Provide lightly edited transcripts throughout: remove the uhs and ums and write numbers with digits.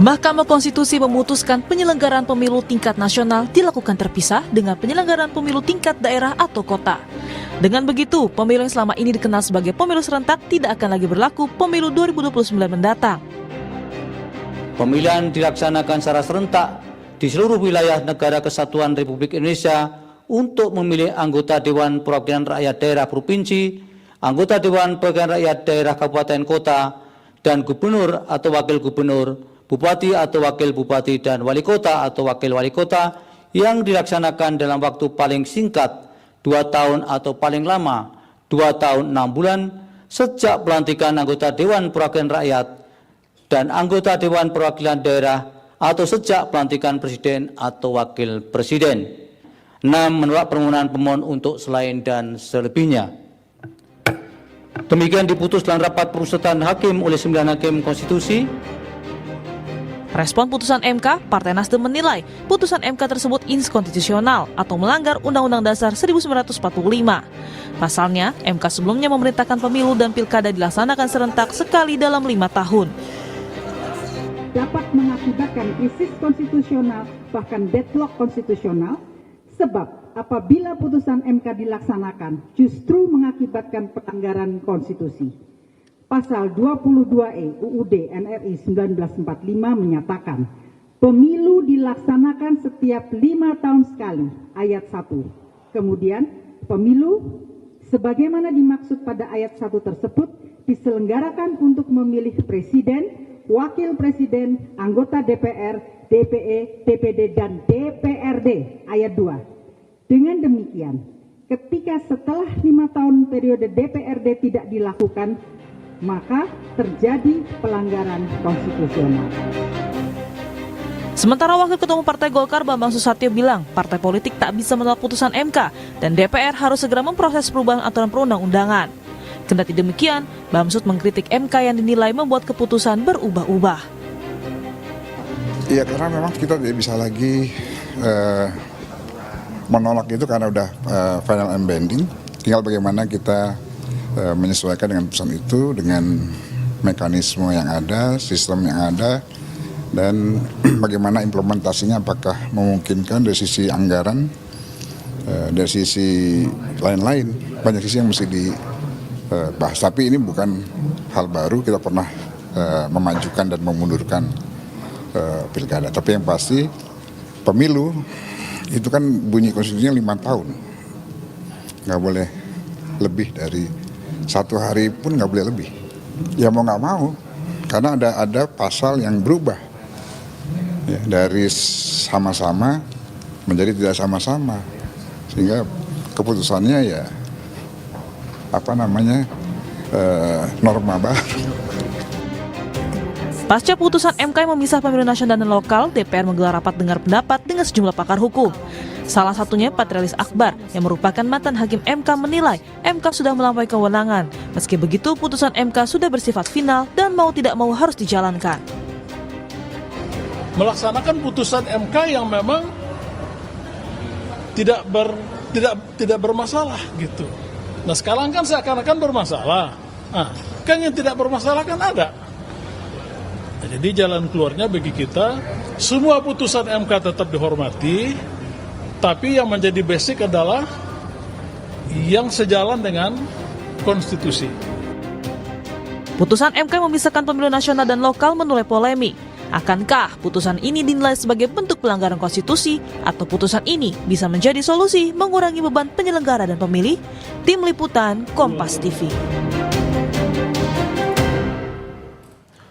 Mahkamah Konstitusi memutuskan penyelenggaraan pemilu tingkat nasional dilakukan terpisah dengan penyelenggaraan pemilu tingkat daerah atau kota. Dengan begitu, pemilu yang selama ini dikenal sebagai pemilu serentak tidak akan lagi berlaku pemilu 2029 mendatang. Pemilihan dilaksanakan secara serentak di seluruh wilayah Negara Kesatuan Republik Indonesia untuk memilih anggota Dewan Perwakilan Rakyat Daerah Provinsi, anggota Dewan Perwakilan Rakyat Daerah Kabupaten Kota, dan gubernur atau wakil gubernur, bupati atau wakil bupati, dan wali kota atau wakil wali kota yang dilaksanakan dalam waktu paling singkat 2 tahun atau paling lama 2 tahun 6 bulan sejak pelantikan anggota Dewan Perwakilan Rakyat dan anggota Dewan Perwakilan Daerah atau sejak pelantikan Presiden atau Wakil Presiden. 6. Menolak permohonan pemohon untuk selain dan selebihnya. Demikian diputus dalam rapat pemusatan hakim oleh 9 hakim konstitusi. Respon putusan MK, Partai Nasdem menilai putusan MK tersebut inkonstitusional atau melanggar Undang-Undang Dasar 1945. Pasalnya, MK sebelumnya memerintahkan pemilu dan pilkada dilaksanakan serentak sekali dalam 5 tahun. Dapat mengakibatkan krisis konstitusional, bahkan deadlock konstitusional, sebab apabila putusan MK dilaksanakan justru mengakibatkan pelanggaran konstitusi. Pasal 22E UUD NRI 1945 menyatakan, pemilu dilaksanakan setiap 5 tahun sekali, ayat 1. Kemudian, pemilu sebagaimana dimaksud pada ayat 1 tersebut diselenggarakan untuk memilih presiden, wakil presiden, anggota DPR, DPE, DPD, dan DPRD, ayat 2. Dengan demikian, ketika setelah 5 tahun periode DPRD tidak dilakukan, maka terjadi pelanggaran konstitusional. Sementara Wakil Ketua Umum Partai Golkar Bambang Susatyo bilang partai politik tak bisa menolak putusan MK dan DPR harus segera memproses perubahan aturan perundang-undangan. Kendati demikian, Bamsud mengkritik MK yang dinilai membuat keputusan berubah-ubah. Iya, karena memang kita tidak bisa lagi menolak itu karena udah final and binding. Tinggal bagaimana kita menyesuaikan dengan putusan itu, dengan mekanisme yang ada, sistem yang ada, dan bagaimana implementasinya, apakah memungkinkan dari sisi anggaran, dari sisi lain-lain, banyak sisi yang mesti dibahas. Tapi ini bukan hal baru, kita pernah memajukan dan memundurkan pilkada. Tapi yang pasti pemilu itu kan bunyi konstitusinya 5 tahun, nggak boleh lebih dari 1 hari pun nggak boleh lebih. Ya mau nggak mau, karena ada pasal yang berubah ya, dari sama-sama menjadi tidak sama-sama, sehingga keputusannya ya norma baru. Pasca putusan MK yang memisah pemilu nasional dan lokal, DPR menggelar rapat dengar pendapat dengan sejumlah pakar hukum. Salah satunya Patrialis Akbar yang merupakan mantan hakim MK menilai MK sudah melampaui kewenangan. Meski begitu, putusan MK sudah bersifat final dan mau tidak mau harus dijalankan. Melaksanakan putusan MK yang memang tidak bermasalah gitu. Nah sekarang kan seakan-akan bermasalah. Nah, kan yang tidak bermasalah kan ada. Nah, jadi jalan keluarnya bagi kita, semua putusan MK tetap dihormati, tapi yang menjadi basic adalah yang sejalan dengan konstitusi. Putusan MK yang memisahkan pemilu nasional dan lokal menuai polemik. Akankah putusan ini dinilai sebagai bentuk pelanggaran konstitusi atau putusan ini bisa menjadi solusi mengurangi beban penyelenggara dan pemilih? Tim Liputan Kompas TV.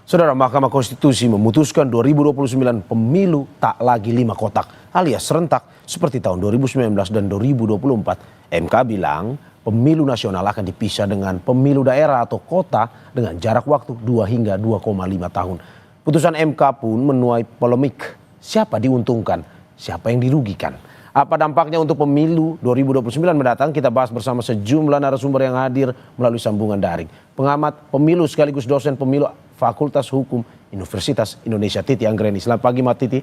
Saudara, Mahkamah Konstitusi memutuskan 2029 pemilu tak lagi 5 kotak alias serentak seperti tahun 2019 dan 2024. MK bilang pemilu nasional akan dipisah dengan pemilu daerah atau kota dengan jarak waktu 2 hingga 2,5 tahun. Putusan MK pun menuai polemik. Siapa diuntungkan? Siapa yang dirugikan? Apa dampaknya untuk pemilu 2029 mendatang? Kita bahas bersama sejumlah narasumber yang hadir melalui sambungan daring. Pengamat pemilu sekaligus dosen pemilu Fakultas Hukum Universitas Indonesia, Titi Anggreni. Selamat pagi, Mbak Titi.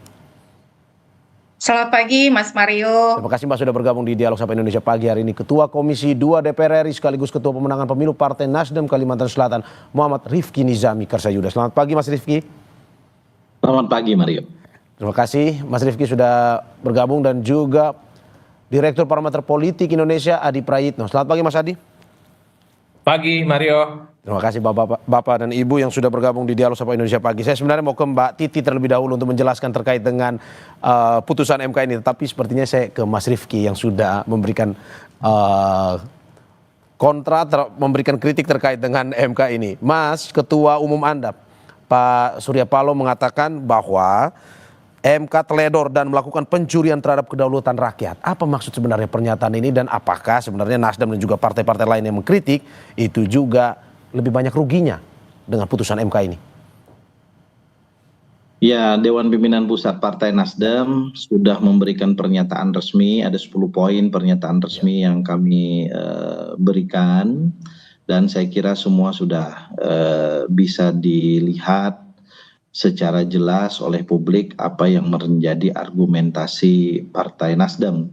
Selamat pagi, Mas Mario. Terima kasih, Mbak, sudah bergabung di Dialog Sapa Indonesia pagi hari ini. Ketua Komisi 2 DPR RI sekaligus Ketua Pemenangan Pemilu Partai Nasdem Kalimantan Selatan, Muhammad Rifki Nizami Karsayuda. Selamat pagi, Mas Rifki. Selamat pagi Mario. Terima kasih Mas Rifki sudah bergabung dan juga Direktur Parameter Politik Indonesia Adi Prayitno. Selamat pagi Mas Adi. Pagi Mario. Terima kasih Bapak dan Ibu yang sudah bergabung di Dialog Sapa Indonesia Pagi. Saya sebenarnya mau ke Mbak Titi terlebih dahulu untuk menjelaskan terkait dengan putusan MK ini. Tetapi sepertinya saya ke Mas Rifki yang sudah memberikan memberikan kritik terkait dengan MK ini. Mas, Ketua Umum Anda, Pak Surya Paloh mengatakan bahwa MK teledor dan melakukan pencurian terhadap kedaulatan rakyat. Apa maksud sebenarnya pernyataan ini dan apakah sebenarnya Nasdem dan juga partai-partai lain yang mengkritik itu juga lebih banyak ruginya dengan putusan MK ini? Ya, Dewan Pimpinan Pusat Partai Nasdem sudah memberikan pernyataan resmi, ada 10 poin pernyataan resmi yang kami berikan, dan saya kira semua sudah bisa dilihat secara jelas oleh publik apa yang menjadi argumentasi Partai Nasdem.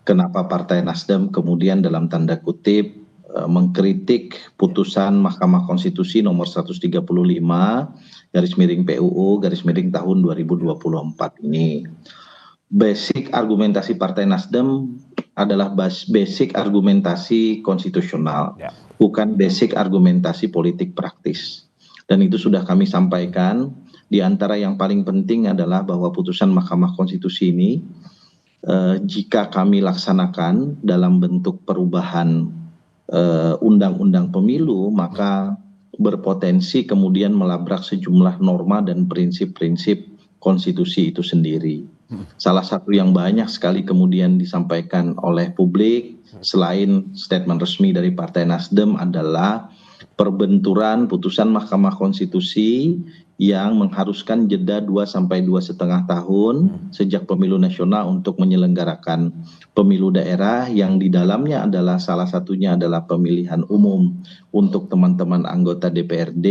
Kenapa Partai Nasdem kemudian dalam tanda kutip mengkritik putusan Mahkamah Konstitusi nomor 135 /PUU tahun 2024 ini. Basic argumentasi Partai Nasdem adalah basic argumentasi konstitusional, bukan basic argumentasi politik praktis. Dan itu sudah kami sampaikan, di antara yang paling penting adalah bahwa putusan Mahkamah Konstitusi ini jika kami laksanakan dalam bentuk perubahan undang-undang pemilu, maka berpotensi kemudian melabrak sejumlah norma dan prinsip-prinsip konstitusi itu sendiri. Salah satu yang banyak sekali kemudian disampaikan oleh publik selain statement resmi dari Partai Nasdem adalah perbenturan putusan Mahkamah Konstitusi yang mengharuskan jeda 2 sampai 2,5 tahun sejak pemilu nasional untuk menyelenggarakan pemilu daerah yang di dalamnya adalah salah satunya adalah pemilihan umum untuk teman-teman anggota DPRD,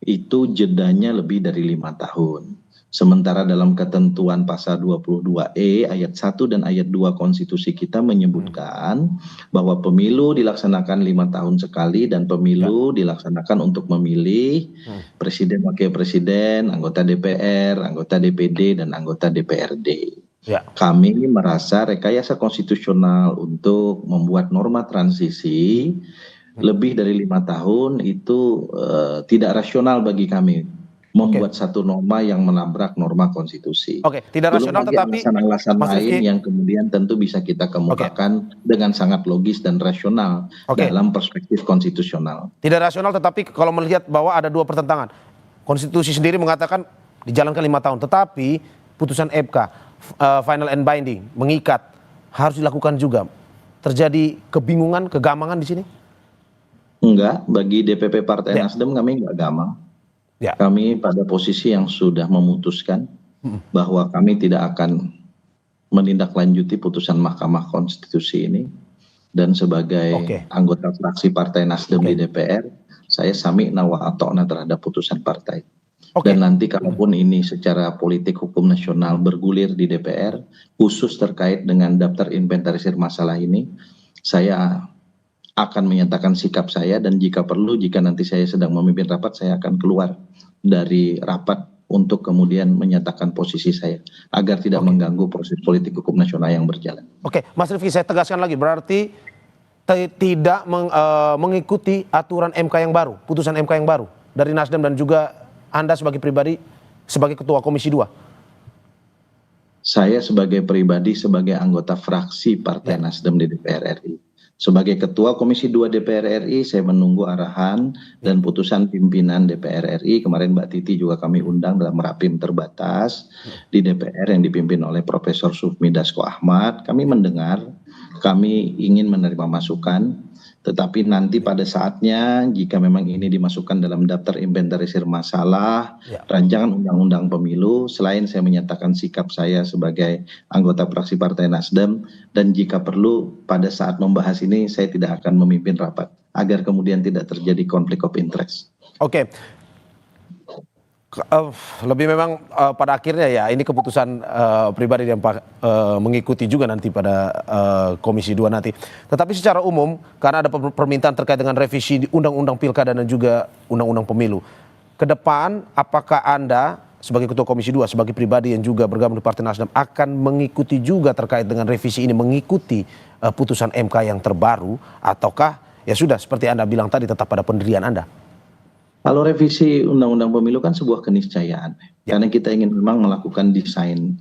itu jedanya lebih dari 5 tahun. Sementara dalam ketentuan pasal 22E ayat 1 dan ayat 2 konstitusi kita menyebutkan bahwa pemilu dilaksanakan 5 tahun sekali dan pemilu dilaksanakan untuk memilih presiden, wakil presiden, anggota DPR, anggota DPD, dan anggota DPRD. Kami merasa rekayasa konstitusional untuk membuat norma transisi lebih dari 5 tahun itu tidak rasional bagi kami. Membuat satu norma yang menabrak norma konstitusi. Tidak rasional, tetapi alasan-alasan lain yang kemudian tentu bisa kita kemukakan dengan sangat logis dan rasional dalam perspektif konstitusional. Tidak rasional, tetapi kalau melihat bahwa ada 2 pertentangan. Konstitusi sendiri mengatakan dijalankan 5 tahun, tetapi putusan MK final and binding mengikat harus dilakukan juga. Terjadi kebingungan, kegamangan di sini? Enggak, bagi DPP Partai Nasdem kami enggak gamang. Kami pada posisi yang sudah memutuskan bahwa kami tidak akan menindaklanjuti putusan Mahkamah Konstitusi ini, dan sebagai anggota fraksi Partai Nasdem di DPR, saya sami'na wa ata'na terhadap putusan partai. Dan nanti kalaupun ini secara politik hukum nasional bergulir di DPR, khusus terkait dengan daftar inventarisir masalah ini, saya akan menyatakan sikap saya, dan jika perlu, jika nanti saya sedang memimpin rapat, saya akan keluar dari rapat untuk kemudian menyatakan posisi saya agar tidak mengganggu proses politik hukum nasional yang berjalan. Mas Rifki, saya tegaskan lagi, berarti tidak mengikuti aturan MK yang baru, putusan MK yang baru dari Nasdem dan juga Anda sebagai pribadi sebagai Ketua Komisi 2. Saya sebagai pribadi, sebagai anggota fraksi Partai Nasdem di DPR RI. Sebagai Ketua Komisi 2 DPR RI, saya menunggu arahan dan putusan pimpinan DPR RI. Kemarin Mbak Titi juga kami undang dalam rapim terbatas di DPR yang dipimpin oleh Profesor Sufmi Dasko Ahmad. Kami mendengar, kami ingin menerima masukan, tetapi nanti pada saatnya jika memang ini dimasukkan dalam daftar inventarisir masalah rancangan undang-undang pemilu, selain saya menyatakan sikap saya sebagai anggota fraksi Partai Nasdem, dan jika perlu pada saat membahas ini saya tidak akan memimpin rapat agar kemudian tidak terjadi konflik of interest. Lebih memang pada akhirnya ya ini keputusan pribadi yang mengikuti juga nanti pada Komisi 2 nanti. Tetapi secara umum karena ada permintaan terkait dengan revisi di Undang-Undang Pilkada dan juga Undang-Undang Pemilu. Ke depan apakah Anda sebagai Ketua Komisi 2, sebagai pribadi yang juga bergabung di Partai Nasdem, akan mengikuti juga terkait dengan revisi ini, mengikuti putusan MK yang terbaru, ataukah ya sudah seperti Anda bilang tadi tetap pada pendirian Anda? Kalau revisi Undang-Undang Pemilu kan sebuah keniscayaan, karena kita ingin memang melakukan desain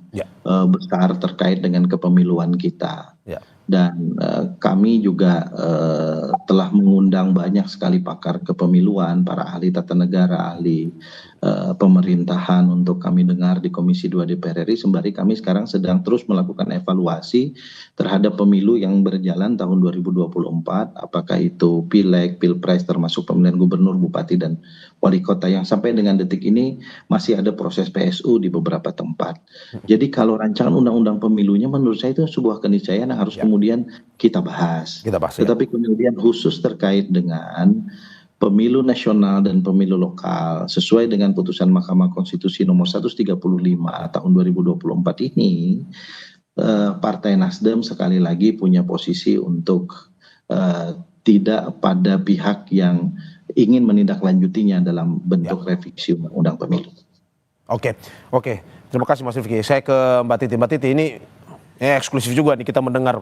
besar terkait dengan kepemiluan kita. Dan kami juga telah mengundang banyak sekali pakar kepemiluan, para ahli tata negara, ahli pemerintahan untuk kami dengar di Komisi 2 DPR RI, sembari kami sekarang sedang terus melakukan evaluasi terhadap pemilu yang berjalan tahun 2024, apakah itu pileg, pilpres, termasuk pemilihan gubernur, bupati, dan wali kota yang sampai dengan detik ini masih ada proses PSU di beberapa tempat. Jadi kalau rancangan undang-undang pemilunya menurut saya itu sebuah keniscayaan yang harus kemudian kita bahas. Tetapi kemudian khusus terkait dengan pemilu nasional dan pemilu lokal sesuai dengan putusan Mahkamah Konstitusi nomor 135 tahun 2024 ini, Partai Nasdem sekali lagi punya posisi untuk tidak pada pihak yang ingin menindaklanjutinya dalam bentuk revisi undang-undang pemilu. Oke. Terima kasih Mas Rifki. Saya ke Mbak Titi. Mbak Titi, ini eksklusif juga nih kita mendengar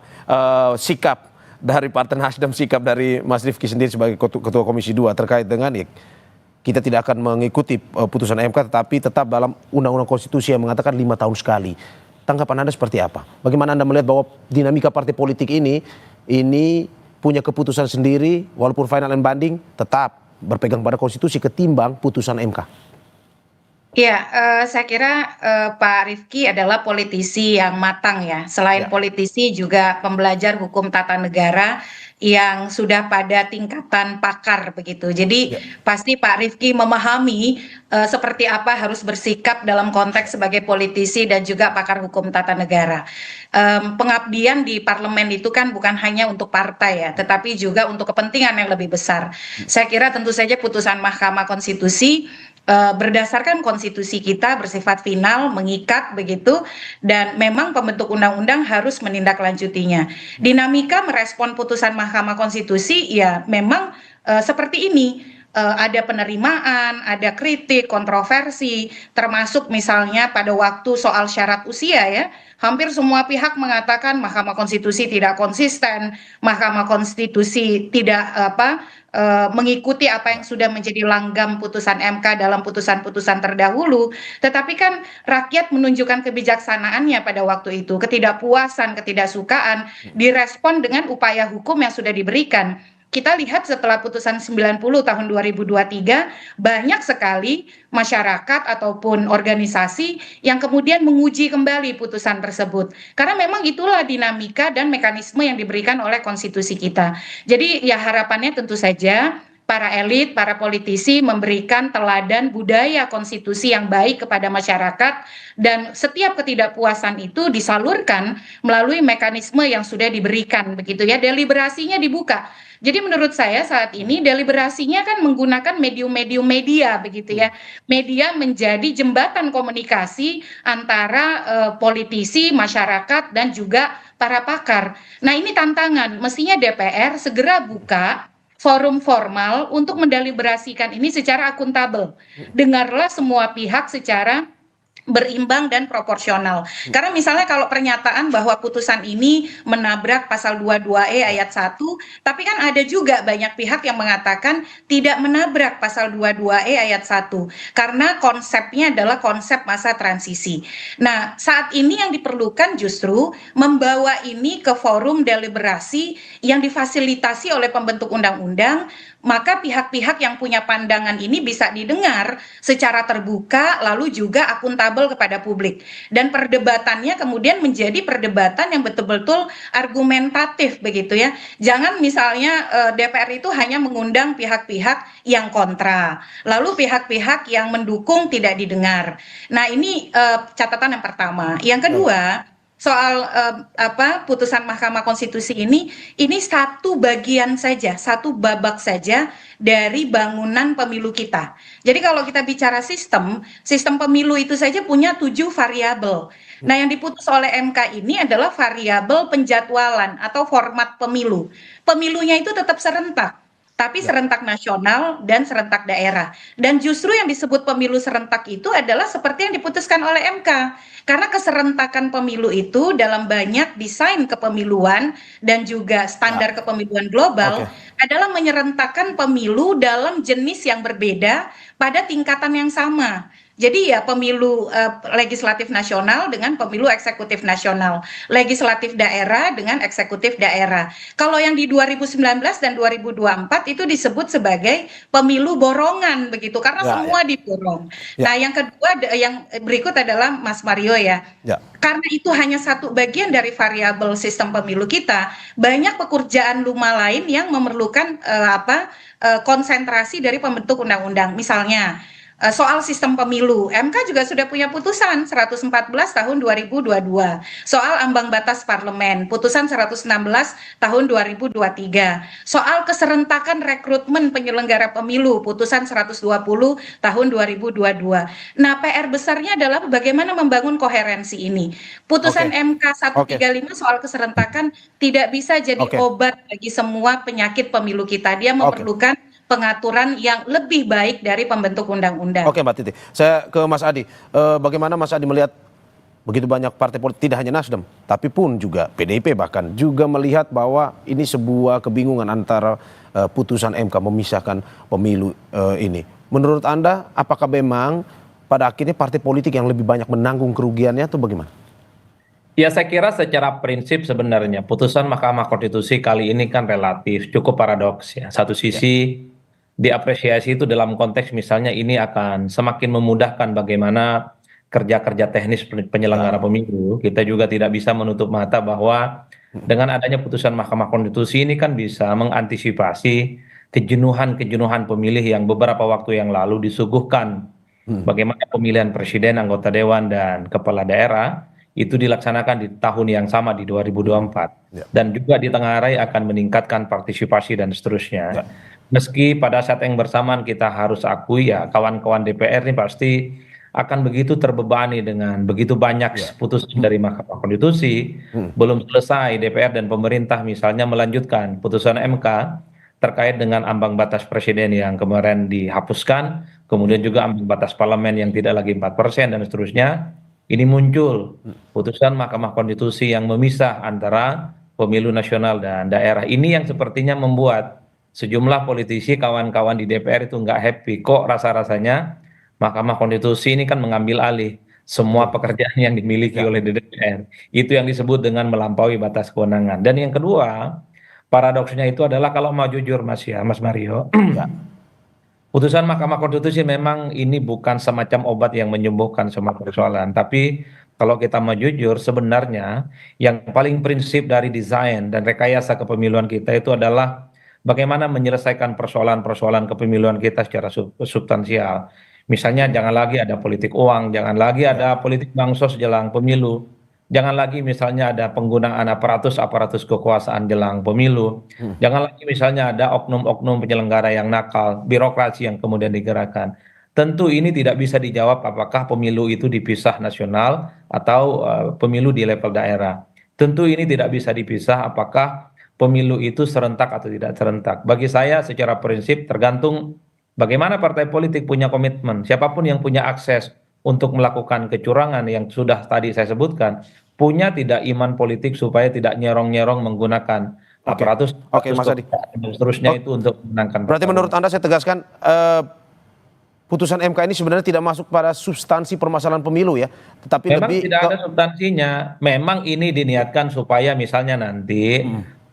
sikap dari Partai Nasdem, sikap dari Mas Rifki sendiri sebagai Ketua Komisi 2 terkait dengan kita tidak akan mengikuti putusan MK, tetapi tetap dalam Undang-Undang Konstitusi yang mengatakan 5 tahun sekali. Tanggapan Anda seperti apa? Bagaimana Anda melihat bahwa dinamika partai politik ini punya keputusan sendiri, walaupun final and binding, tetap berpegang pada konstitusi ketimbang putusan MK? Ya, saya kira Pak Rifki adalah politisi yang matang ya. Selain politisi juga pembelajar hukum tata negara yang sudah pada tingkatan pakar begitu. Jadi pasti Pak Rifki memahami seperti apa harus bersikap dalam konteks sebagai politisi dan juga pakar hukum tata negara. Pengabdian di parlemen itu kan bukan hanya untuk partai ya, tetapi juga untuk kepentingan yang lebih besar. Saya kira tentu saja putusan Mahkamah Konstitusi berdasarkan konstitusi kita bersifat final, mengikat begitu, dan memang pembentuk undang-undang harus menindaklanjutinya. Dinamika merespon putusan Mahkamah Konstitusi ya memang seperti ini. Ada penerimaan, ada kritik, kontroversi, termasuk misalnya pada waktu soal syarat usia ya, hampir semua pihak mengatakan Mahkamah Konstitusi tidak konsisten, Mahkamah Konstitusi tidak mengikuti apa yang sudah menjadi langgam putusan MK dalam putusan-putusan terdahulu. Tetapi kan rakyat menunjukkan kebijaksanaannya pada waktu itu, ketidakpuasan, ketidaksukaan, direspon dengan upaya hukum yang sudah diberikan. Kita lihat setelah putusan 90 tahun 2023, banyak sekali masyarakat ataupun organisasi yang kemudian menguji kembali putusan tersebut. Karena memang itulah dinamika dan mekanisme yang diberikan oleh konstitusi kita. Jadi ya harapannya tentu saja para elit, para politisi memberikan teladan budaya konstitusi yang baik kepada masyarakat, dan setiap ketidakpuasan itu disalurkan melalui mekanisme yang sudah diberikan begitu ya, deliberasinya dibuka. Jadi menurut saya saat ini deliberasinya kan menggunakan medium-medium media begitu ya. Media menjadi jembatan komunikasi antara politisi, masyarakat, dan juga para pakar. Nah ini tantangan, mestinya DPR segera buka forum formal untuk mendeliberasikan ini secara akuntabel. Dengarlah semua pihak secara berimbang dan proporsional. Karena misalnya kalau pernyataan bahwa putusan ini menabrak pasal 22E ayat 1, tapi kan ada juga banyak pihak yang mengatakan tidak menabrak pasal 22E ayat 1 karena konsepnya adalah konsep masa transisi. Nah, saat ini yang diperlukan justru membawa ini ke forum deliberasi yang difasilitasi oleh pembentuk undang-undang, maka pihak-pihak yang punya pandangan ini bisa didengar secara terbuka lalu juga akuntabel kepada publik, dan perdebatannya kemudian menjadi perdebatan yang betul-betul argumentatif begitu ya. Jangan misalnya DPR itu hanya mengundang pihak-pihak yang kontra, lalu pihak-pihak yang mendukung tidak didengar. Nah ini catatan yang pertama. Yang kedua, soal putusan Mahkamah Konstitusi ini satu bagian saja, satu babak saja dari bangunan pemilu kita. Jadi kalau kita bicara sistem pemilu itu saja punya 7 variabel. Nah yang diputus oleh MK ini adalah variabel penjadwalan atau format pemilu. Pemilunya itu tetap serentak. tapi serentak nasional dan serentak daerah. Dan justru yang disebut pemilu serentak itu adalah seperti yang diputuskan oleh MK. Karena keserentakan pemilu itu dalam banyak desain kepemiluan dan juga standar kepemiluan global adalah menyerentakkan pemilu dalam jenis yang berbeda pada tingkatan yang sama. Jadi ya pemilu legislatif nasional dengan pemilu eksekutif nasional, legislatif daerah dengan eksekutif daerah. Kalau yang di 2019 dan 2024 itu disebut sebagai pemilu borongan begitu karena semua diborong. Nah, yang kedua yang berikut adalah Mas Mario ya. Karena itu hanya satu bagian dari variabel sistem pemilu kita, banyak pekerjaan rumah lain yang memerlukan konsentrasi dari pembentuk undang-undang. Misalnya soal sistem pemilu, MK juga sudah punya putusan 114 tahun 2022. Soal ambang batas parlemen, putusan 116 tahun 2023. Soal keserentakan rekrutmen penyelenggara pemilu, putusan 120 tahun 2022. Nah, PR besarnya adalah bagaimana membangun koherensi ini. Putusan MK 135 soal keserentakan tidak bisa jadi obat bagi semua penyakit pemilu kita. Dia memerlukan pengaturan yang lebih baik dari pembentuk undang-undang. Oke Mbak Titi, saya ke Mas Adi. Bagaimana Mas Adi melihat begitu banyak partai politik, tidak hanya Nasdem, tapi pun juga PDIP bahkan juga melihat bahwa ini sebuah kebingungan antara putusan MK memisahkan pemilu ini. Menurut Anda, apakah memang pada akhirnya partai politik yang lebih banyak menanggung kerugiannya atau bagaimana? Ya saya kira secara prinsip sebenarnya putusan Mahkamah Konstitusi kali ini kan relatif cukup paradoks ya. Satu sisi diapresiasi itu dalam konteks misalnya ini akan semakin memudahkan bagaimana kerja-kerja teknis penyelenggara pemilu. Kita juga tidak bisa menutup mata bahwa dengan adanya putusan Mahkamah Konstitusi ini kan bisa mengantisipasi kejenuhan-kejenuhan pemilih yang beberapa waktu yang lalu disuguhkan. Bagaimana pemilihan presiden, anggota dewan, dan kepala daerah itu dilaksanakan di tahun yang sama di 2024. Dan juga di tengah hari akan meningkatkan partisipasi dan seterusnya. Meski pada saat yang bersamaan kita harus akui ya kawan-kawan DPR ini pasti akan begitu terbebani dengan begitu banyak putusan dari Mahkamah Konstitusi. Belum selesai DPR dan pemerintah misalnya melanjutkan putusan MK terkait dengan ambang batas presiden yang kemarin dihapuskan, kemudian juga ambang batas parlemen yang tidak lagi 4% dan seterusnya. Ini muncul putusan Mahkamah Konstitusi yang memisah antara pemilu nasional dan daerah. Ini yang sepertinya membuat sejumlah politisi kawan-kawan di DPR itu nggak happy. Kok rasa-rasanya Mahkamah Konstitusi ini kan mengambil alih semua pekerjaan yang dimiliki oleh DPR. Itu yang disebut dengan melampaui batas kewenangan. Dan yang kedua, paradoksnya itu adalah kalau mau jujur Mas Mario, putusan Mahkamah Konstitusi memang ini bukan semacam obat yang menyembuhkan semua persoalan. Tapi kalau kita mau jujur, sebenarnya yang paling prinsip dari desain dan rekayasa kepemiluan kita itu adalah bagaimana menyelesaikan persoalan-persoalan kepemiluan kita secara substansial. Misalnya jangan lagi ada politik uang, jangan lagi ada politik bansos jelang pemilu, jangan lagi misalnya ada penggunaan aparatus kekuasaan jelang pemilu, jangan lagi misalnya ada oknum-oknum penyelenggara yang nakal, birokrasi yang kemudian digerakkan. Tentu ini tidak bisa dijawab apakah pemilu itu dipisah nasional atau pemilu di level daerah. Tentu ini tidak bisa dipisah apakah pemilu itu serentak atau tidak serentak. Bagi saya secara prinsip tergantung bagaimana partai politik punya komitmen. Siapapun yang punya akses untuk melakukan kecurangan yang sudah tadi saya sebutkan, punya tidak iman politik supaya tidak nyerong-nyerong menggunakan aparatus Mas Adi. dan seterusnya itu untuk menangkan. Berarti menurut Anda saya tegaskan putusan MK ini sebenarnya tidak masuk pada substansi permasalahan pemilu ya, tetapi memang lebih tidak ada substansinya. Memang ini diniatkan supaya misalnya nanti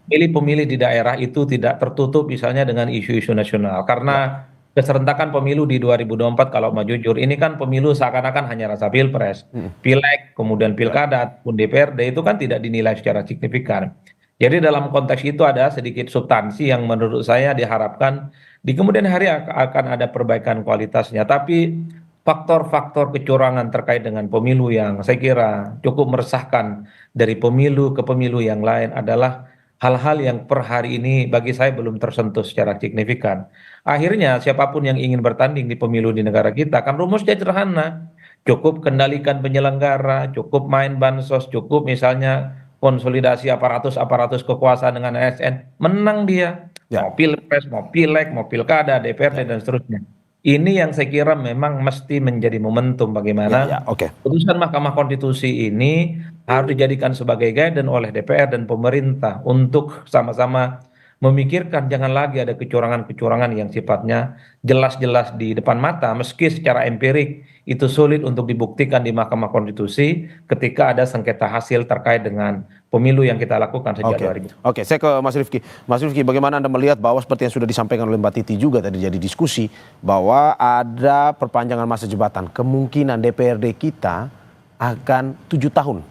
pemilih di daerah itu tidak tertutup misalnya dengan isu-isu nasional. Karena keserentakan pemilu di 2024 kalau mau jujur, ini kan pemilu seakan-akan hanya rasa pilpres. Pileg, kemudian pilkada, pun DPRD itu kan tidak dinilai secara signifikan. Jadi dalam konteks itu ada sedikit substansi yang menurut saya diharapkan di kemudian hari akan ada perbaikan kualitasnya. Tapi faktor-faktor kecurangan terkait dengan pemilu yang saya kira cukup meresahkan dari pemilu ke pemilu yang lain adalah hal-hal yang per hari ini bagi saya belum tersentuh secara signifikan. Akhirnya siapapun yang ingin bertanding di pemilu di negara kita kan rumusnya sederhana. Cukup kendalikan penyelenggara, cukup main bansos, cukup misalnya konsolidasi aparatus kekuasaan dengan ASN, menang dia. Ya. Mau pilpres, mau pileg, mau pilkada, DPRD dan seterusnya. Ini yang saya kira memang mesti menjadi momentum bagaimana Oke. putusan Mahkamah Konstitusi ini harus dijadikan sebagai guidance oleh DPR dan pemerintah untuk sama-sama memikirkan jangan lagi ada kecurangan-kecurangan yang sifatnya jelas-jelas di depan mata, meski secara empirik itu sulit untuk dibuktikan di Mahkamah Konstitusi ketika ada sengketa hasil terkait dengan pemilu yang kita lakukan sejak 2000. Oke, saya ke Mas Rifki. Mas Rifki, bagaimana Anda melihat bahwa seperti yang sudah disampaikan oleh Mbak Titi juga tadi jadi diskusi bahwa ada perpanjangan masa jabatan, kemungkinan DPRD kita akan 7 tahun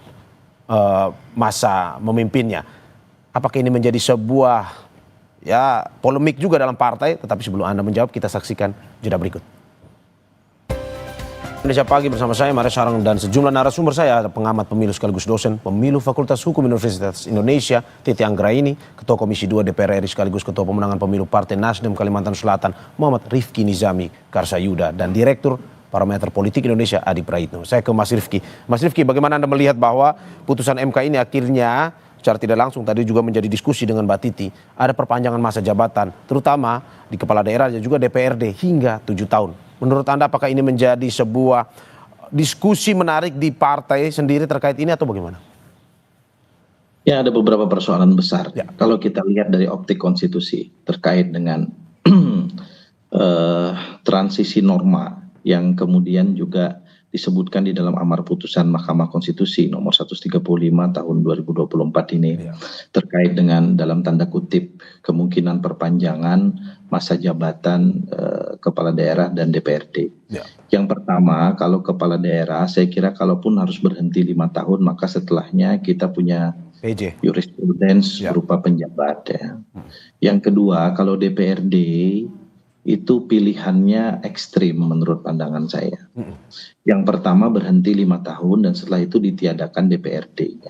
masa memimpinnya. Apakah ini menjadi sebuah polemik juga dalam partai? Tetapi sebelum Anda menjawab, kita saksikan jeda berikut. Indonesia Pagi bersama saya Maria Sarang dan sejumlah narasumber saya, ada pengamat pemilu sekaligus dosen pemilu Fakultas Hukum Universitas Indonesia Titi Anggraini, Ketua Komisi 2 DPR RI sekaligus Ketua Pemenangan Pemilu Partai Nasdem Kalimantan Selatan Muhammad Rifki Nizami Karsayuda, dan Direktur Parameter Politik Indonesia Adi Praitno. Saya ke Mas Rifki. Mas Rifki, bagaimana Anda melihat bahwa putusan MK ini akhirnya secara tidak langsung tadi juga menjadi diskusi dengan Mbak Titi, ada perpanjangan masa jabatan terutama di kepala daerah dan juga DPRD hingga 7 tahun. Menurut Anda apakah ini menjadi sebuah diskusi menarik di partai sendiri terkait ini atau bagaimana? Ya, ada beberapa persoalan besar. Kalau kita lihat dari optik konstitusi terkait dengan transisi norma yang kemudian juga disebutkan di dalam amar putusan Mahkamah Konstitusi nomor 135 tahun 2024 ini terkait dengan dalam tanda kutip kemungkinan perpanjangan masa jabatan kepala daerah dan DPRD. Yang pertama, kalau kepala daerah saya kira kalaupun harus berhenti 5 tahun maka setelahnya kita punya jurisprudens berupa penjabat ya. Yang kedua, kalau DPRD itu pilihannya ekstrim menurut pandangan saya. Yang pertama berhenti 5 tahun dan setelah itu ditiadakan DPRD.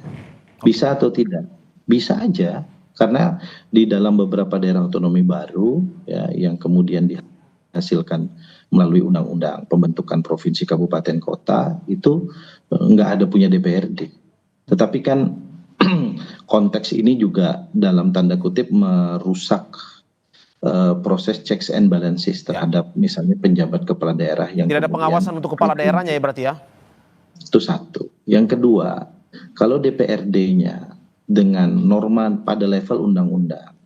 Bisa atau tidak? Bisa aja, karena di dalam beberapa daerah otonomi baru ya, yang kemudian dihasilkan melalui undang-undang pembentukan provinsi, kabupaten, kota itu nggak ada punya DPRD. Tetapi kan konteks ini juga dalam tanda kutip merusak proses checks and balances terhadap misalnya penjabat kepala daerah yang tidak ada pengawasan untuk kepala daerahnya ya berarti ya? Itu satu. Yang kedua, kalau DPRD-nya dengan norma pada level undang-undang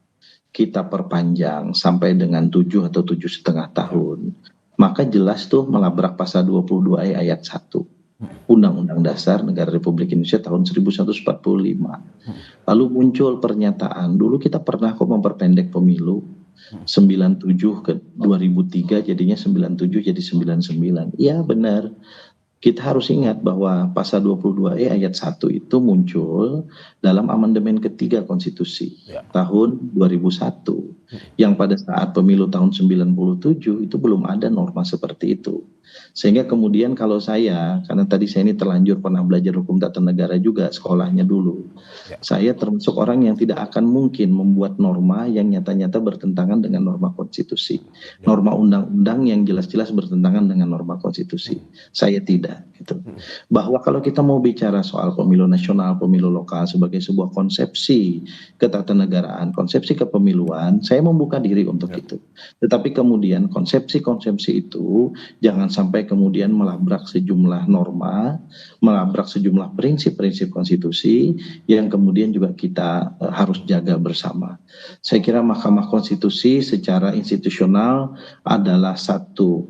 kita perpanjang sampai dengan 7 atau 7,5 tahun, maka jelas tuh melabrak pasal 22E ayat 1 Undang-Undang Dasar Negara Republik Indonesia tahun 1145. Lalu muncul pernyataan, dulu kita pernah kok memperpendek pemilu 97 ke 2003 jadinya 97 jadi 99. Iya benar. Kita harus ingat bahwa pasal 22E ayat 1 itu muncul dalam amandemen ketiga konstitusi tahun 2001. Yang pada saat pemilu tahun 97 itu belum ada norma seperti itu. Sehingga kemudian kalau saya, karena tadi saya ini terlanjur pernah belajar hukum tata negara juga sekolahnya dulu. Saya termasuk orang yang tidak akan mungkin membuat norma yang nyata-nyata bertentangan dengan norma konstitusi. Norma undang-undang yang jelas-jelas bertentangan dengan norma konstitusi. Saya tidak. Gitu. Bahwa kalau kita mau bicara soal pemilu nasional, pemilu lokal sebagai sebuah konsepsi ketatanegaraan, konsepsi kepemiluan, saya membuka diri untuk itu. Tetapi kemudian konsepsi-konsepsi itu jangan sampai kemudian melabrak sejumlah norma, melabrak sejumlah prinsip-prinsip konstitusi yang kemudian juga kita harus jaga bersama. Saya kira Mahkamah Konstitusi secara institusional adalah satu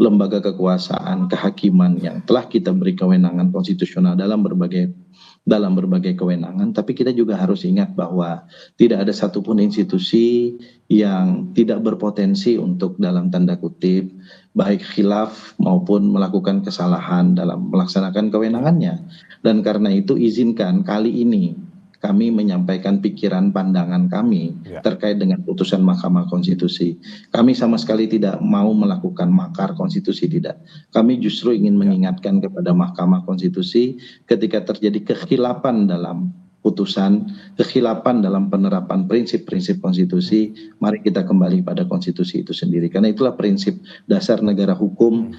lembaga kekuasaan kehakiman yang telah kita beri kewenangan konstitusional dalam berbagai kewenangan, tapi kita juga harus ingat bahwa tidak ada satupun institusi yang tidak berpotensi untuk dalam tanda kutip baik khilaf maupun melakukan kesalahan dalam melaksanakan kewenangannya. Dan karena itu izinkan kali ini kami menyampaikan pikiran pandangan kami terkait dengan putusan Mahkamah Konstitusi. Kami sama sekali tidak mau melakukan makar konstitusi, tidak. Kami justru ingin mengingatkan kepada Mahkamah Konstitusi ketika terjadi kekhilapan dalam putusan, kekhilapan dalam penerapan prinsip-prinsip konstitusi, mari kita kembali pada konstitusi itu sendiri. Karena itulah prinsip dasar negara hukum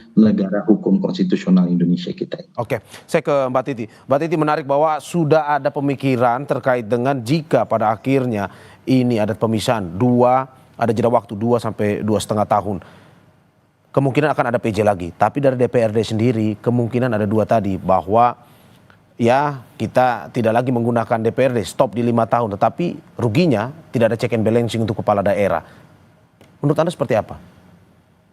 konstitusional Indonesia kita. Oke, saya ke Mbak Titi. Mbak Titi, menarik bahwa sudah ada pemikiran terkait dengan jika pada akhirnya ini ada pemisahan ada jeda waktu 2 sampai 2,5 tahun. Kemungkinan akan ada PJ lagi, tapi dari DPRD sendiri kemungkinan ada 2 tadi, bahwa ya kita tidak lagi menggunakan DPRD, stop di 5 tahun, tetapi ruginya tidak ada check and balancing untuk kepala daerah. Menurut Anda seperti apa?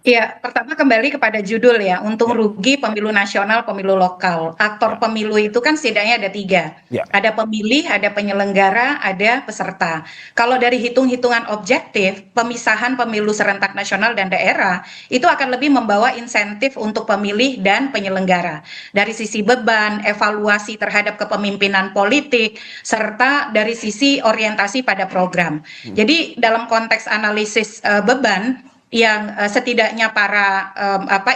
Ya, pertama kembali kepada judul ya, untung rugi pemilu nasional, pemilu lokal. Aktor pemilu itu kan setidaknya ada 3. Ada pemilih, ada penyelenggara, ada peserta. Kalau dari hitung-hitungan objektif, pemisahan pemilu serentak nasional dan daerah, itu akan lebih membawa insentif untuk pemilih dan penyelenggara. Dari sisi beban, evaluasi terhadap kepemimpinan politik, serta dari sisi orientasi pada program. Jadi dalam konteks analisis beban, yang setidaknya para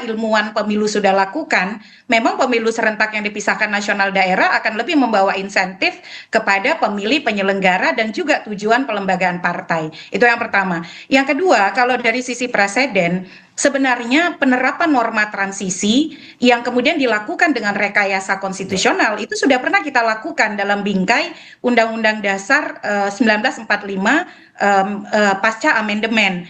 ilmuwan pemilu sudah lakukan, memang pemilu serentak yang dipisahkan nasional daerah akan lebih membawa insentif kepada pemilih, penyelenggara, dan juga tujuan pelembagaan partai. Itu yang pertama. Yang kedua, kalau dari sisi presiden, sebenarnya penerapan norma transisi yang kemudian dilakukan dengan rekayasa konstitusional itu sudah pernah kita lakukan dalam bingkai Undang-Undang Dasar 1945 pasca amandemen.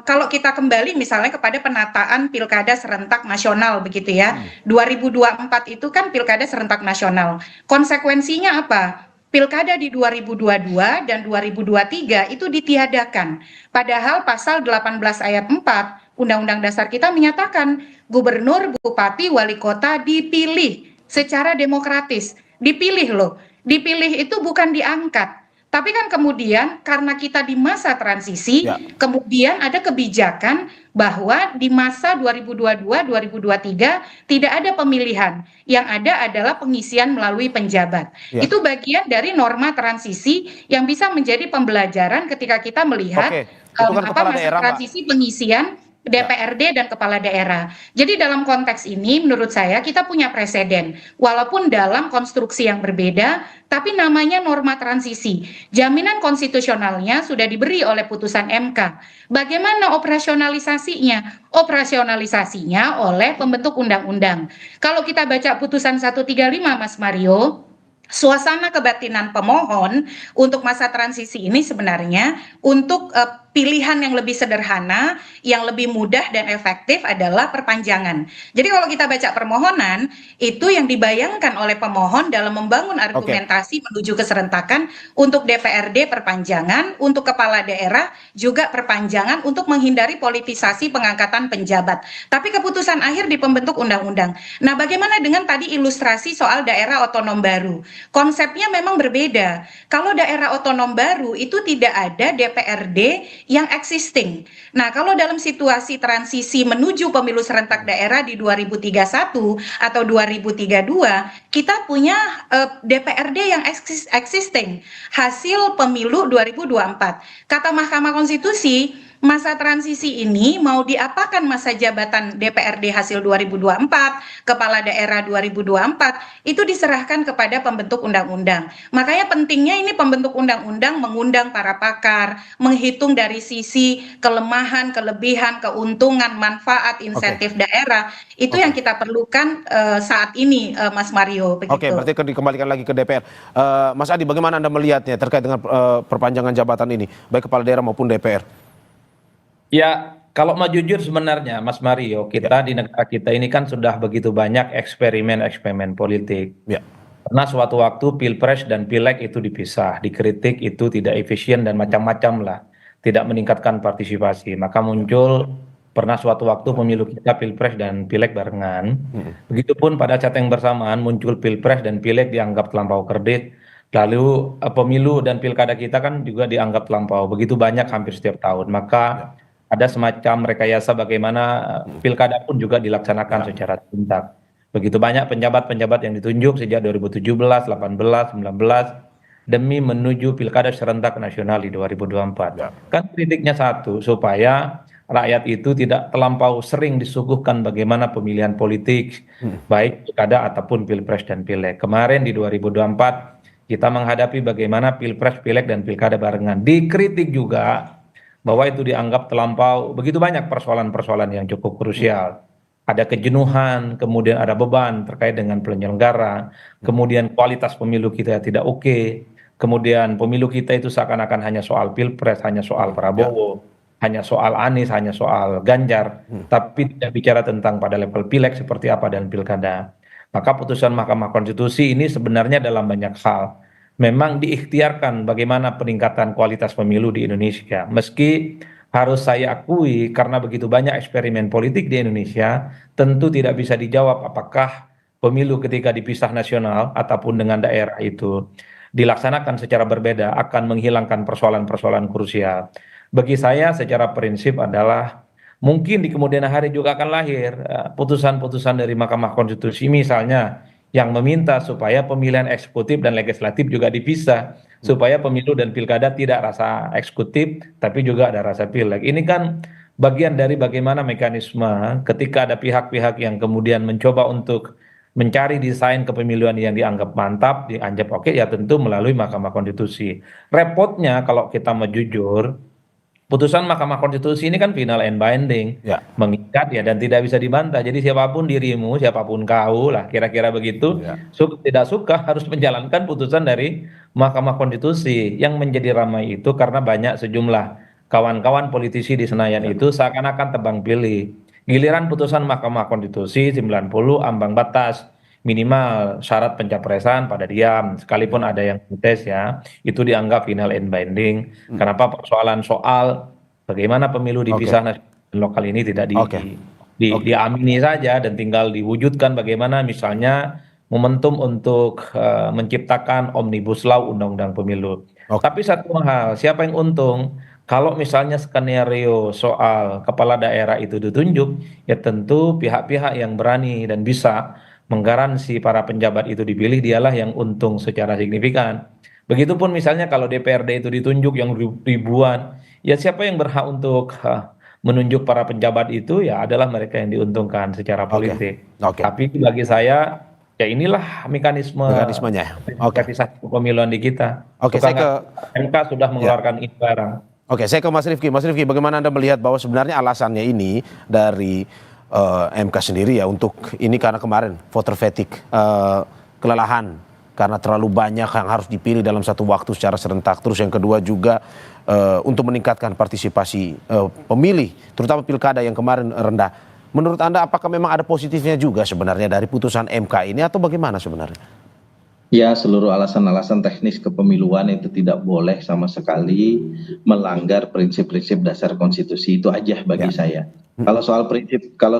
Kalau kita kembali misalnya kepada penataan pilkada serentak nasional begitu ya, 2024 itu kan pilkada serentak nasional. Konsekuensinya apa? Pilkada di 2022 dan 2023 itu ditiadakan. Padahal pasal 18 ayat 4 Undang-Undang Dasar kita menyatakan gubernur, bupati, wali kota dipilih secara demokratis. Dipilih loh. Dipilih itu bukan diangkat. Tapi kan kemudian karena kita di masa transisi, kemudian ada kebijakan bahwa di masa 2022-2023 tidak ada pemilihan. Yang ada adalah pengisian melalui penjabat. Itu bagian dari norma transisi yang bisa menjadi pembelajaran ketika kita melihat masa transisi pengisian DPRD dan kepala daerah. Jadi dalam konteks ini menurut saya kita punya preseden. Walaupun dalam konstruksi yang berbeda, tapi namanya norma transisi. Jaminan konstitusionalnya sudah diberi oleh putusan MK. Bagaimana operasionalisasinya? Operasionalisasinya oleh pembentuk undang-undang. Kalau kita baca putusan 135 Mas Mario, suasana kebatinan pemohon untuk masa transisi ini sebenarnya untuk pilihan yang lebih sederhana, yang lebih mudah dan efektif adalah perpanjangan. Jadi kalau kita baca permohonan, itu yang dibayangkan oleh pemohon dalam membangun argumentasi menuju keserentakan untuk DPRD perpanjangan, untuk kepala daerah juga perpanjangan untuk menghindari politisasi pengangkatan penjabat. Tapi keputusan akhir di pembentuk undang-undang. Nah, bagaimana dengan tadi ilustrasi soal daerah otonom baru? Konsepnya memang berbeda. Kalau daerah otonom baru itu tidak ada DPRD yang existing. Nah, kalau dalam situasi transisi menuju pemilu serentak daerah di 2031 atau 2032, kita punya DPRD yang existing, hasil pemilu 2024. Kata Mahkamah Konstitusi, masa transisi ini mau diapakan masa jabatan DPRD hasil 2024, kepala daerah 2024, itu diserahkan kepada pembentuk undang-undang. Makanya pentingnya ini pembentuk undang-undang mengundang para pakar, menghitung dari sisi kelemahan, kelebihan, keuntungan, manfaat, insentif daerah. Itu yang kita perlukan saat ini, Mas Mario. Oke, berarti dikembalikan lagi ke DPR. Mas Adi, bagaimana Anda melihatnya terkait dengan perpanjangan jabatan ini, baik kepala daerah maupun DPR? Ya, kalau mau jujur sebenarnya Mas Mario, kita di negara kita ini kan sudah begitu banyak eksperimen-eksperimen politik. Karena suatu waktu Pilpres dan Pileg itu dipisah, dikritik itu tidak efisien dan macam-macam lah, tidak meningkatkan partisipasi. Maka muncul pernah suatu waktu pemilu kita Pilpres dan Pileg barengan. Begitupun pada saat yang bersamaan muncul Pilpres dan Pileg dianggap terlampau kredit. Lalu pemilu dan pilkada kita kan juga dianggap terlampau. Begitu banyak hampir setiap tahun. Maka ada semacam rekayasa bagaimana pilkada pun juga dilaksanakan secara serentak. Begitu banyak penjabat-penjabat yang ditunjuk sejak 2017, 18, 19 demi menuju pilkada serentak nasional di 2024. Kan kritiknya satu, supaya rakyat itu tidak terlampau sering disuguhkan bagaimana pemilihan politik, baik pilkada ataupun pilpres dan pileg. Kemarin di 2024 kita menghadapi bagaimana pilpres, pileg, dan pilkada barengan. Dikritik juga bahwa itu dianggap terlampau, begitu banyak persoalan-persoalan yang cukup krusial. Ada kejenuhan, kemudian ada beban terkait dengan penyelenggara, kemudian kualitas pemilu kita tidak oke, kemudian pemilu kita itu seakan-akan hanya soal pilpres, hanya soal Prabowo, hanya soal Anies, hanya soal Ganjar, tapi tidak bicara tentang pada level pileg seperti apa dan pilkada. Maka putusan Mahkamah Konstitusi ini sebenarnya dalam banyak hal memang diikhtiarkan bagaimana peningkatan kualitas pemilu di Indonesia. Meski harus saya akui karena begitu banyak eksperimen politik di Indonesia, tentu tidak bisa dijawab apakah pemilu ketika dipisah nasional ataupun dengan daerah itu dilaksanakan secara berbeda akan menghilangkan persoalan-persoalan krusial. Bagi saya secara prinsip adalah mungkin di kemudian hari juga akan lahir putusan-putusan dari Mahkamah Konstitusi misalnya yang meminta supaya pemilihan eksekutif dan legislatif juga dipisah, supaya pemilu dan pilkada tidak rasa eksekutif tapi juga ada rasa pileg. Ini kan bagian dari bagaimana mekanisme ketika ada pihak-pihak yang kemudian mencoba untuk mencari desain kepemiluan yang dianggap mantap, dianggap oke, ya tentu melalui Mahkamah Konstitusi. Repotnya kalau kita mau jujur, putusan Mahkamah Konstitusi ini kan final and binding, mengikat ya dan tidak bisa dibantah. Jadi siapapun dirimu, siapapun kau lah, kira-kira begitu. Suka tidak suka harus menjalankan putusan dari Mahkamah Konstitusi. Yang menjadi ramai itu karena banyak sejumlah kawan-kawan politisi di Senayan itu seakan-akan tebang pilih. Giliran putusan Mahkamah Konstitusi 90 ambang batas minimal syarat pencapresan pada diam, sekalipun ada yang protes ya, itu dianggap final and binding. Kenapa persoalan soal bagaimana pemilu dipisah nasional dan lokal ini tidak diamini saja dan tinggal diwujudkan bagaimana misalnya momentum untuk menciptakan omnibus law undang-undang pemilu. Tapi satu hal, siapa yang untung? Kalau misalnya skenario soal kepala daerah itu ditunjuk, ya tentu pihak-pihak yang berani dan bisa menggaransi para penjabat itu dipilih dialah yang untung secara signifikan. Begitupun misalnya kalau DPRD itu ditunjuk yang ribuan, ya siapa yang berhak untuk menunjuk para penjabat itu ya adalah mereka yang diuntungkan secara politik. Tapi bagi saya ya inilah mekanismenya. Pemiluan di kita. Saya ke MK sudah mengeluarkan ini barang. Saya ke Mas Rifki. Mas Rifki, bagaimana Anda melihat bahwa sebenarnya alasannya ini dari MK sendiri ya untuk ini karena kemarin voter fatigue, kelelahan karena terlalu banyak yang harus dipilih dalam satu waktu secara serentak. Terus yang kedua juga untuk meningkatkan partisipasi pemilih, terutama pilkada yang kemarin rendah. Menurut Anda apakah memang ada positifnya juga sebenarnya dari putusan MK ini atau bagaimana sebenarnya? Ya, seluruh alasan-alasan teknis kepemiluan itu tidak boleh sama sekali melanggar prinsip-prinsip dasar konstitusi, itu aja bagi saya. Kalau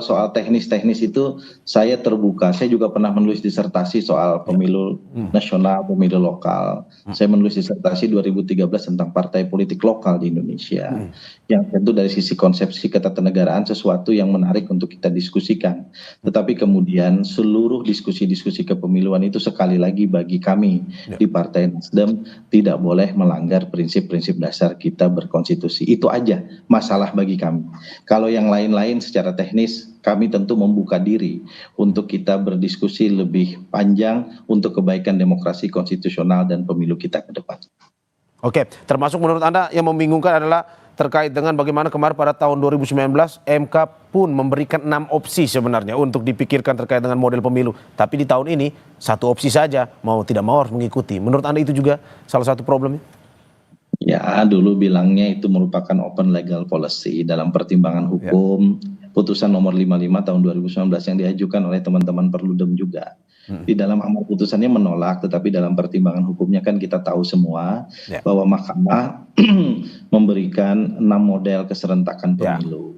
soal teknis-teknis itu saya terbuka. Saya juga pernah menulis disertasi soal pemilu nasional, pemilu lokal. Saya menulis disertasi 2013 tentang partai politik lokal di Indonesia. Yang tentu dari sisi konsepsi ketatanegaraan sesuatu yang menarik untuk kita diskusikan. Tetapi kemudian seluruh diskusi-diskusi kepemiluan itu sekali lagi bagi kami di Partai Nasdem tidak boleh melanggar prinsip-prinsip dasar kita berkonstitusi. Itu aja masalah bagi kami. Kalau yang lain secara teknis kami tentu membuka diri untuk kita berdiskusi lebih panjang untuk kebaikan demokrasi konstitusional dan pemilu kita ke depan. Termasuk menurut Anda yang membingungkan adalah terkait dengan bagaimana kemarin pada tahun 2019 MK pun memberikan 6 opsi sebenarnya untuk dipikirkan terkait dengan model pemilu. Tapi di tahun ini satu opsi saja, mau tidak mau harus mengikuti. Menurut Anda itu juga salah satu problemnya? Ya, dulu bilangnya itu merupakan open legal policy dalam pertimbangan hukum, putusan nomor 55 tahun 2019 yang diajukan oleh teman-teman Perludem juga. Di dalam amar putusannya menolak, tetapi dalam pertimbangan hukumnya kan kita tahu semua bahwa Mahkamah memberikan 6 model keserentakan pemilu.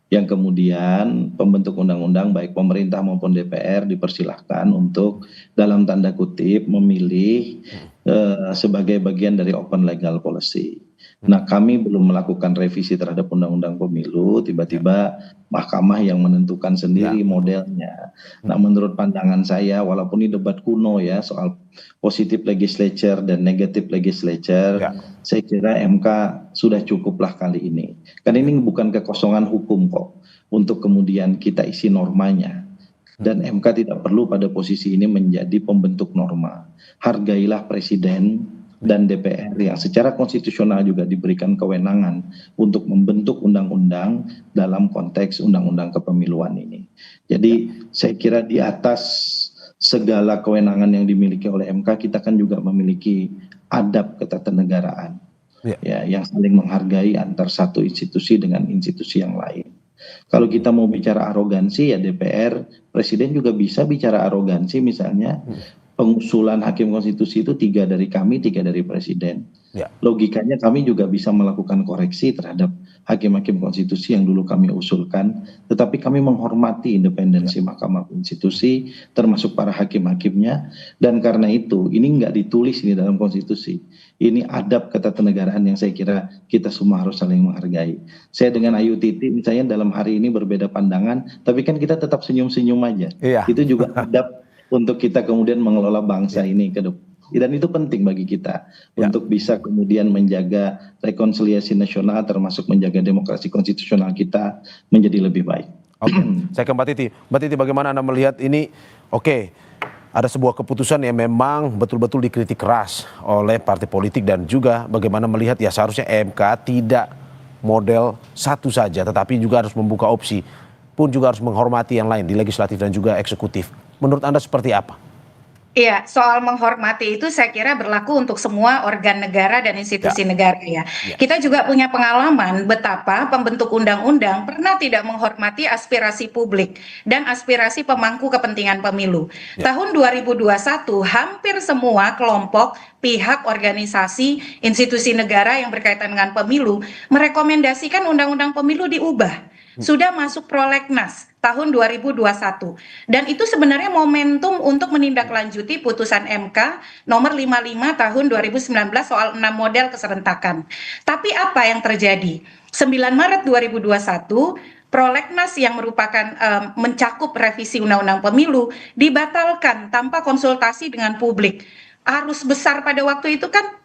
Yang kemudian pembentuk undang-undang baik pemerintah maupun DPR dipersilahkan untuk dalam tanda kutip memilih sebagai bagian dari open legal policy. Nah, kami belum melakukan revisi terhadap undang-undang pemilu, tiba-tiba Mahkamah yang menentukan sendiri modelnya. Nah, menurut pandangan saya, walaupun ini debat kuno ya soal positive legislature dan negative legislature, saya kira MK sudah cukuplah kali ini. Karena ini bukan kekosongan hukum kok untuk kemudian kita isi normanya. dan MK tidak perlu pada posisi ini menjadi pembentuk norma. Hargailah Presiden dan DPR yang secara konstitusional juga diberikan kewenangan untuk membentuk undang-undang dalam konteks undang-undang kepemiluan ini. Jadi saya kira di atas segala kewenangan yang dimiliki oleh MK, kita kan juga memiliki adab ketatanegaraan, ya, yang saling menghargai antar satu institusi dengan institusi yang lain. Kalau kita mau bicara arogansi, ya DPR, Presiden juga bisa bicara arogansi, misalnya pengusulan hakim konstitusi itu 3 dari kami, 3 dari Presiden. Logikanya kami juga bisa melakukan koreksi terhadap hakim-hakim konstitusi yang dulu kami usulkan, tetapi kami menghormati independensi Mahkamah Konstitusi, termasuk para hakim-hakimnya, dan karena itu ini nggak ditulis ini dalam konstitusi. Ini adab ketatanegaraan yang saya kira kita semua harus saling menghargai. Saya dengan Ayu Titi misalnya dalam hari ini berbeda pandangan, tapi kan kita tetap senyum-senyum aja. Itu juga adab untuk kita kemudian mengelola bangsa ini ke depan. Dan itu penting bagi kita untuk bisa kemudian menjaga rekonsiliasi nasional, termasuk menjaga demokrasi konstitusional kita menjadi lebih baik. Oke, saya ke Mbak Titi. Mbak Titi, bagaimana Anda melihat ini? Oke, ada sebuah keputusan yang memang betul-betul dikritik keras oleh partai politik, dan juga bagaimana melihat ya seharusnya MK tidak model satu saja, tetapi juga harus membuka opsi, pun juga harus menghormati yang lain di legislatif dan juga eksekutif. Menurut Anda seperti apa? Iya, soal menghormati itu saya kira berlaku untuk semua organ negara dan institusi negara ya. Kita juga punya pengalaman betapa pembentuk undang-undang pernah tidak menghormati aspirasi publik dan aspirasi pemangku kepentingan pemilu. Tahun 2021 hampir semua kelompok, pihak, organisasi, institusi negara yang berkaitan dengan pemilu merekomendasikan undang-undang pemilu diubah. Sudah masuk prolegnas tahun 2021, dan itu sebenarnya momentum untuk menindaklanjuti putusan MK nomor 55 tahun 2019 soal 6 model keserentakan. Tapi apa yang terjadi? 9 Maret 2021 prolegnas yang merupakan mencakup revisi undang-undang pemilu dibatalkan tanpa konsultasi dengan publik. Arus besar pada waktu itu kan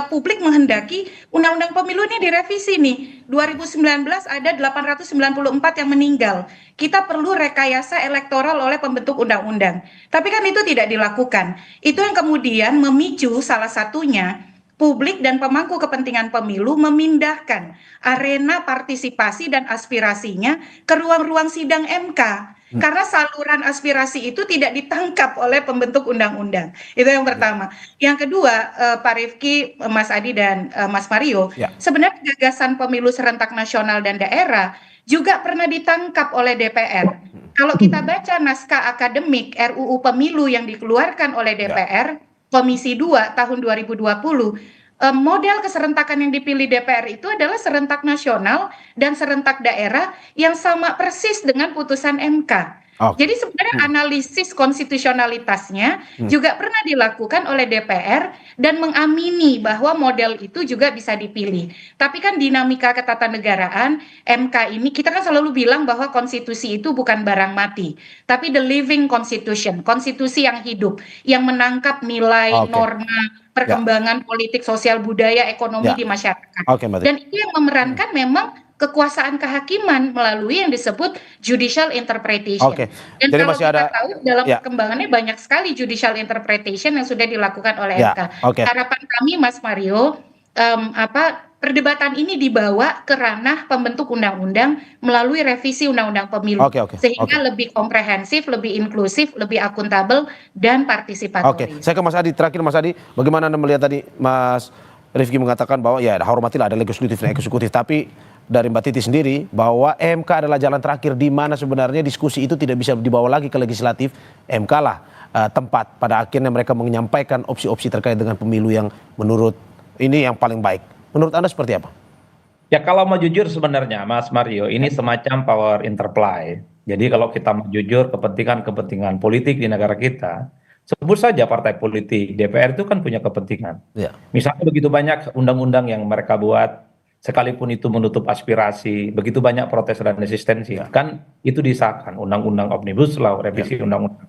publik menghendaki undang-undang pemilu ini direvisi nih. 2019 ada 894 yang meninggal. Kita perlu rekayasa elektoral oleh pembentuk undang-undang. Tapi kan itu tidak dilakukan. Itu yang kemudian memicu salah satunya publik dan pemangku kepentingan pemilu memindahkan arena partisipasi dan aspirasinya ke ruang-ruang sidang MK. Karena saluran aspirasi itu tidak ditangkap oleh pembentuk undang-undang. Itu yang pertama. Yang kedua, Pak Rifki, Mas Adi, dan Mas Mario, sebenarnya gagasan pemilu serentak nasional dan daerah juga pernah ditangkap oleh DPR. Kalau kita baca naskah akademik RUU Pemilu yang dikeluarkan oleh DPR, Komisi 2 tahun 2020, model keserentakan yang dipilih DPR itu adalah serentak nasional dan serentak daerah yang sama persis dengan putusan MK. Jadi sebenarnya analisis konstitusionalitasnya juga pernah dilakukan oleh DPR dan mengamini bahwa model itu juga bisa dipilih. Tapi kan dinamika ketatanegaraan MK ini, kita kan selalu bilang bahwa konstitusi itu bukan barang mati, tapi the living constitution, konstitusi yang hidup, yang menangkap nilai, norma, perkembangan politik, sosial, budaya, ekonomi di masyarakat. Dan itu yang memerankan memang kekuasaan kehakiman melalui yang disebut judicial interpretation. Dan jadi kalau masih kita ada, tahu dalam perkembangannya banyak sekali judicial interpretation yang sudah dilakukan oleh MK. Harapan kami, Mas Mario, perdebatan ini dibawa ke ranah pembentuk undang-undang melalui revisi undang-undang pemilu, sehingga lebih komprehensif, lebih inklusif, lebih akuntabel, dan partisipatif. Saya ke Mas Adi. Terakhir Mas Adi, bagaimana Anda melihat tadi Mas Rifki mengatakan bahwa ya hormatilah ada legislatif dan eksekutif, tapi dari Mbak Titi sendiri bahwa MK adalah jalan terakhir di mana sebenarnya diskusi itu tidak bisa dibawa lagi ke legislatif. MK lah tempat pada akhirnya mereka menyampaikan opsi-opsi terkait dengan pemilu yang menurut ini yang paling baik. Menurut Anda seperti apa? Ya kalau mau jujur sebenarnya Mas Mario, ini semacam power interplay. Jadi kalau kita mau jujur, kepentingan-kepentingan politik di negara kita, sebut saja partai politik, DPR itu kan punya kepentingan. Misalnya begitu banyak undang-undang yang mereka buat, sekalipun itu menutup aspirasi, begitu banyak protes dan resistensi, kan itu disahkan, undang-undang Omnibus Law, revisi undang-undang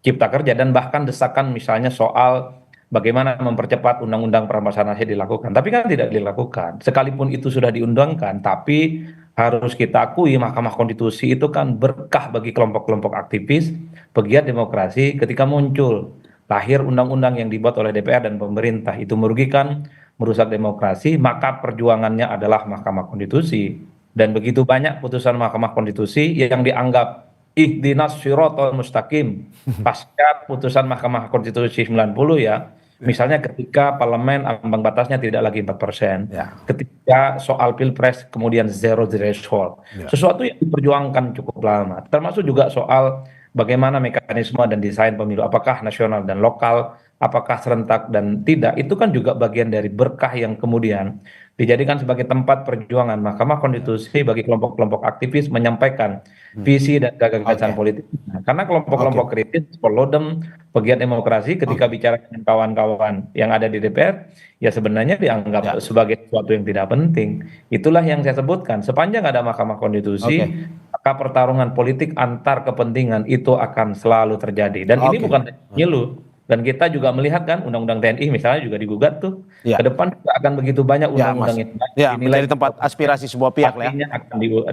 Cipta Kerja, dan bahkan desakan misalnya soal bagaimana mempercepat undang-undang perampasan aset dilakukan, tapi kan tidak dilakukan. Sekalipun itu sudah diundangkan, tapi harus kita akui Mahkamah Konstitusi itu kan berkah bagi kelompok-kelompok aktivis, pegiat demokrasi ketika muncul. Lahir undang-undang yang dibuat oleh DPR dan pemerintah itu merugikan, merusak demokrasi, maka perjuangannya adalah Mahkamah Konstitusi. Dan begitu banyak putusan Mahkamah Konstitusi yang dianggap ihdinas siratal mustaqim pasca putusan Mahkamah Konstitusi 90 ya. Misalnya ketika parlemen ambang batasnya tidak lagi 4%, ketika soal pilpres kemudian zero threshold, sesuatu yang diperjuangkan cukup lama, termasuk juga soal bagaimana mekanisme dan desain pemilu, apakah nasional dan lokal, apakah serentak dan tidak, itu kan juga bagian dari berkah yang kemudian dijadikan sebagai tempat perjuangan Mahkamah Konstitusi bagi kelompok-kelompok aktivis menyampaikan visi dan gagasan politik. Karena kelompok-kelompok kritis, pelodem, pegiat demokrasi ketika bicara dengan kawan-kawan yang ada di DPR, ya sebenarnya dianggap sebagai sesuatu yang tidak penting. Itulah yang saya sebutkan, sepanjang ada Mahkamah Konstitusi, maka pertarungan politik antar kepentingan itu akan selalu terjadi. Dan ini bukan pemilu. Dan kita juga melihat kan undang-undang TNI misalnya juga digugat tuh. Ke depan juga akan begitu banyak undang-undang yang menjadi tempat aspirasi sebuah pihak ya.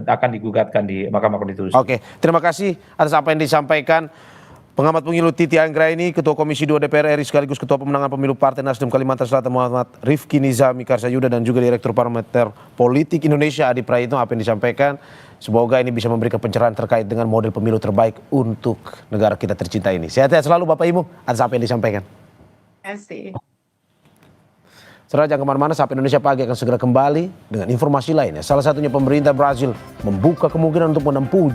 Akan digugatkan di Mahkamah Konstitusi. Oke, terima kasih atas apa yang disampaikan pengamat pemilu Titi Anggraini, Ketua Komisi 2 DPR RI sekaligus Ketua Pemenangan Pemilu Partai Nasdem Kalimantan Selatan Muhammad Rifki Nizami Karsayuda dan juga Direktur Parameter Politik Indonesia Adi Praitno. Apa yang disampaikan semoga ini bisa memberikan pencerahan terkait dengan model pemilu terbaik untuk negara kita tercinta ini. Sehat-sehat selalu Bapak Ibu atas apa yang disampaikan. Terima kasih. Saudara jangan kemana-mana, Sapa Indonesia Pagi akan segera kembali dengan informasi lainnya. Salah satunya pemerintah Brazil membuka kemungkinan untuk menempuh